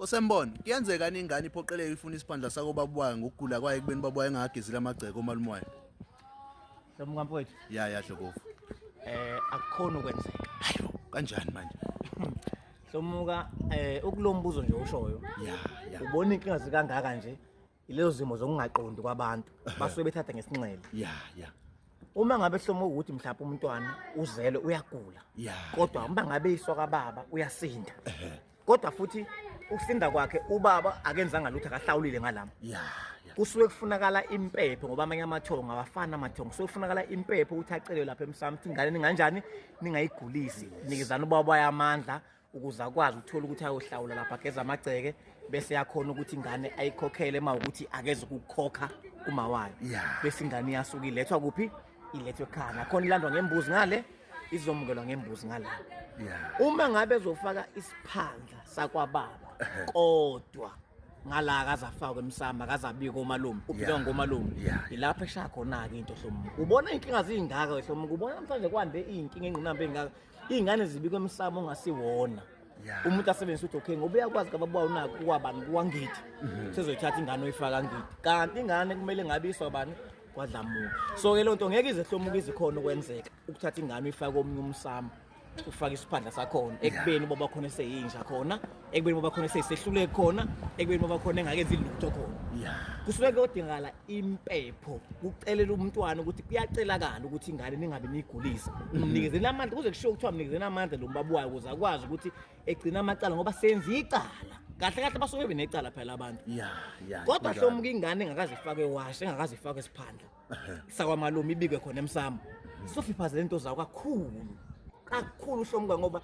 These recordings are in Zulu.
Kosembona, kuyenzeka ingane iphoqeleke ifuna isiphandla sako babuwayo ngokugula kwayo kubeni babuwayo engagezile amagceke omalumwayo. Somkamfowethu. Ya hlokofu. Akukhona ukwenzeka. Hayo, kanjani manje? Somuka ukulombuzo nje ushoyo. Ya. Ubona inkinga zikangaka nje ilezo zimo zokungaqondi kwabantu basuke bethatha ngesinxele. Ya. Uma ngabe hlomo ukuthi mhlawumbe umntwana uzele uyagula. Kodwa uma ngabe isoka baba uyasinda. Kodwa futhi ukusinda kwakhe ubaba akenzanga lutho akahlawulile ngalama. Kusuke kufunakala impepho ngoba amanye amathongo abafana amathongo. Kusuke kufunakala impepho ukuthi acelwe lapha emsamo ukuthi ingane ninganjani ningayigulisi. Nikezana ubaba yamandla ukuze akwazi ukuthola ukuthi ayohlawula lapha ageza amagceke bese yakhona ukuthi ingane ayikhokhele uma ukuthi akeze ukukhokha uma wayo. Bese ingane iyasuka ilethwa kuphi? Ilethwe ekhaya. Khona ilandwa ngembuzi ngale izomukelwa ngembuzi ngala. Uma ngabe ezofaka isiphandla sakwababa kodwa ngala akazafaka emsama akazabika omalume uphila ngomalume ilapha eshaya khona ke into hlomo ubona inkinga zingaka hlomo ubona namhlanje kwande inkinga engqinamba engaka ingane zibikwe emsama ongasiwona umuntu asebenzisa uthi okay ngoba uyakwazi kababuwa unako kwabani kuwangithi sezoyithatha ingane oyifaka ngithi kanti ingane kumele ngabiswa bani kwadlamuka so ke lonto ngeke ize hlomo izikhona ukwenzeka ukuthatha ingane uyifaka omnye umsama ufaka isiphandla sakhona ekubeni baba khona eseyinja khona ekubeni baba khona esehluleke khona ekubeni baba khona engakenzi lutho khona kusuke kodingala impepho ukucelela umntwana ukuthi kuyacelakala ukuthi ingane ningabe nigulisa mnikezeni amandla kuze kushiwo kuthiwa mnikezeni amandla lo mbabuwayo ukuze akwazi ukuthi egcina amacala ngoba senza icala kahle basuke benecala phela abantu kodwa hlomuka ingane engakazifaka ewash engakazifaka esiphandla sakwamalume ibikwe khona emsamo sofiphazela into zawo kakhulu hlomuka ngoba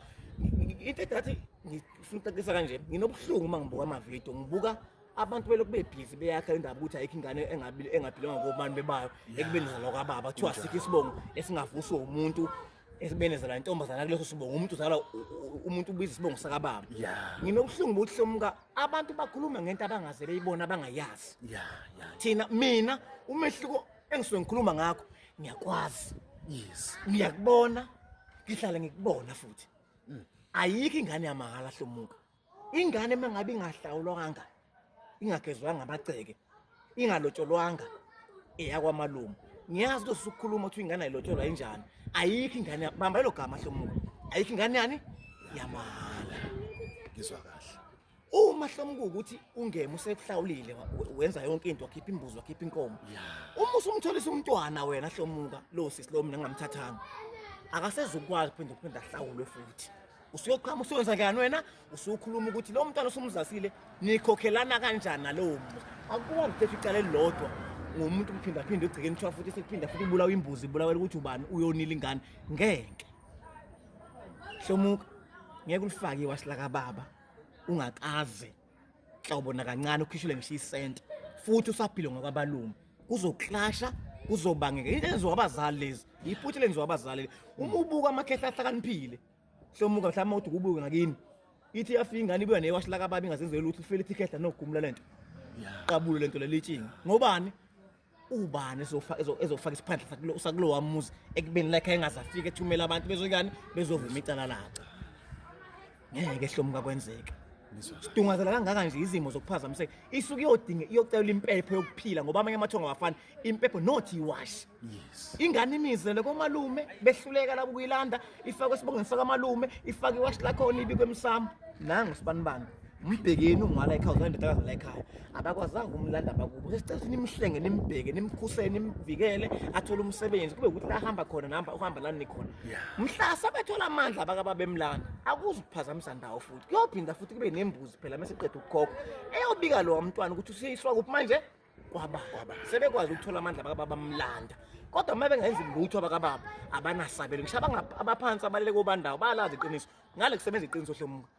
into edathi ngifuna ukucacisa kanje nginobuhlungu uma ngibuka amavidiyo ngibuka abantu belokhu bebhizi beyakha indaba ukuthi ayikho ingane engaphilanga ngobani bebayo ekubenezela kwababa kuthiwa sikho isibongo esingavuswa umuntu esibenezela intombazana kuleso sibongo umuntu uzala umuntu ubiza isibongo sakababa nginobuhlungu ukuthi hlomuka abantu bakhuluma ngento abangaze beyibona abangayazi thina mina umehluko engisuke ngikhuluma ngakho ngiyakwazi ngiyakubona ngihlala ngikubona futhi ayikho ingane yamahala hlomuka ingane mangabe ingahlawulwanga ingagezwanga amagceke ingalotsholwanga eyakwamalume ngiyazi ukuthi usukhuluma ukuthi ingane ayilotsholwa enjani ayikho ingane bamba lo gama hlomuka ayikho ingane yani yamahala ngizwa kahle uma hlomuka ukuthi ungeme usekuhlawulile wenza yonke into wakhipha imbuzi wakhipha inkomo uma usumtholisa umntwana wena hlomuka lo sisi lo mina ngamthathanga akasezukwazi kuphinda ahlawulwe futhi usuyoqhama usuyenza ngani wena usukhuluma ukuthi lo mntwana usumzasile nikhokhelana kanjani nalowo muntu akuwa ngithethe icala elilodwa ngomuntu kuphinda ugcikeni kuthiwa futhi sekuphinda futhi ubulawa imbuzi ibulawela ukuthi ubani uyonila ingane ngeke hlomuka ngeke ulifake iwashi lakababa ungakaze mhlawubona kancane ukhishule ngisho isent futhi usaphile ngokwabalume kuzoklasha kuzobangeka into enziwa abazali lezi iphuthe lenziwa abazali uma ubuka amakhehla ahlakaniphile hlomuka mhlawumbe uthi kubuke ngakini ithi yafika ingane ibuya newashi lakababa ingazenzela ukuthi ufele ikhehla nogumula lento qabulo lento lelitshinga ngobani ubani ezofaka isiphandla sakulo wamuzi ekubeni lakhe engazafika ethumela abantu bezokani bezovuma icala lakhe ngeke hlomuka kwenzeka sidungazela kangaka nje izimo zokuphazamiseka isuke iyocela impepho yokuphila ngoba amanye amathongo abafana impepho not iwash ingane imizele komalume behluleka labo kuyilanda ifakwe esibongweni sakamalume ifake iwash lakhona ibikwe emsamo nangu sibanibani umbhekeni ungwala ekhaya uzandodakazi la ekhaya abakwazanga umlanda bakubo sesicela nimhlenge nimbheke nimkhusele nimvikele athola umsebenzi kube ukuthi la hamba khona namba uhamba lana nikhona mhlasa bethola amandla abakababa emlanda akuze ukuphazamisa ndawo futhi kuyophinda futhi kube nembuzi phela mase siqeda ukukhokha eyobika lo wamntwana ukuthi usiyiswa kuphi manje kwababa sebekwazi ukuthola amandla abakababa amlanda kodwa uma bengenzi lutho abakababa abanasabelo ngisho abaphansi abalele kobandawo bayalazi iqiniso ngale kusebenza iqiniso hlomuka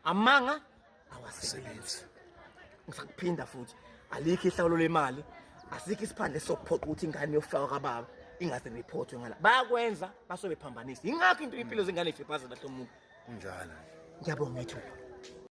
amanga awasebenzi ngisakuphinda futhi alikho ihlawulo lemali asikho isiphandle sokuphoqa ukuthi ingane yofaka kababa ingase report ngala bayakwenza basobe phambanisa ingakho into impilo zengane ifiphazela hlomuka kunjalo ngiyabonga ethuba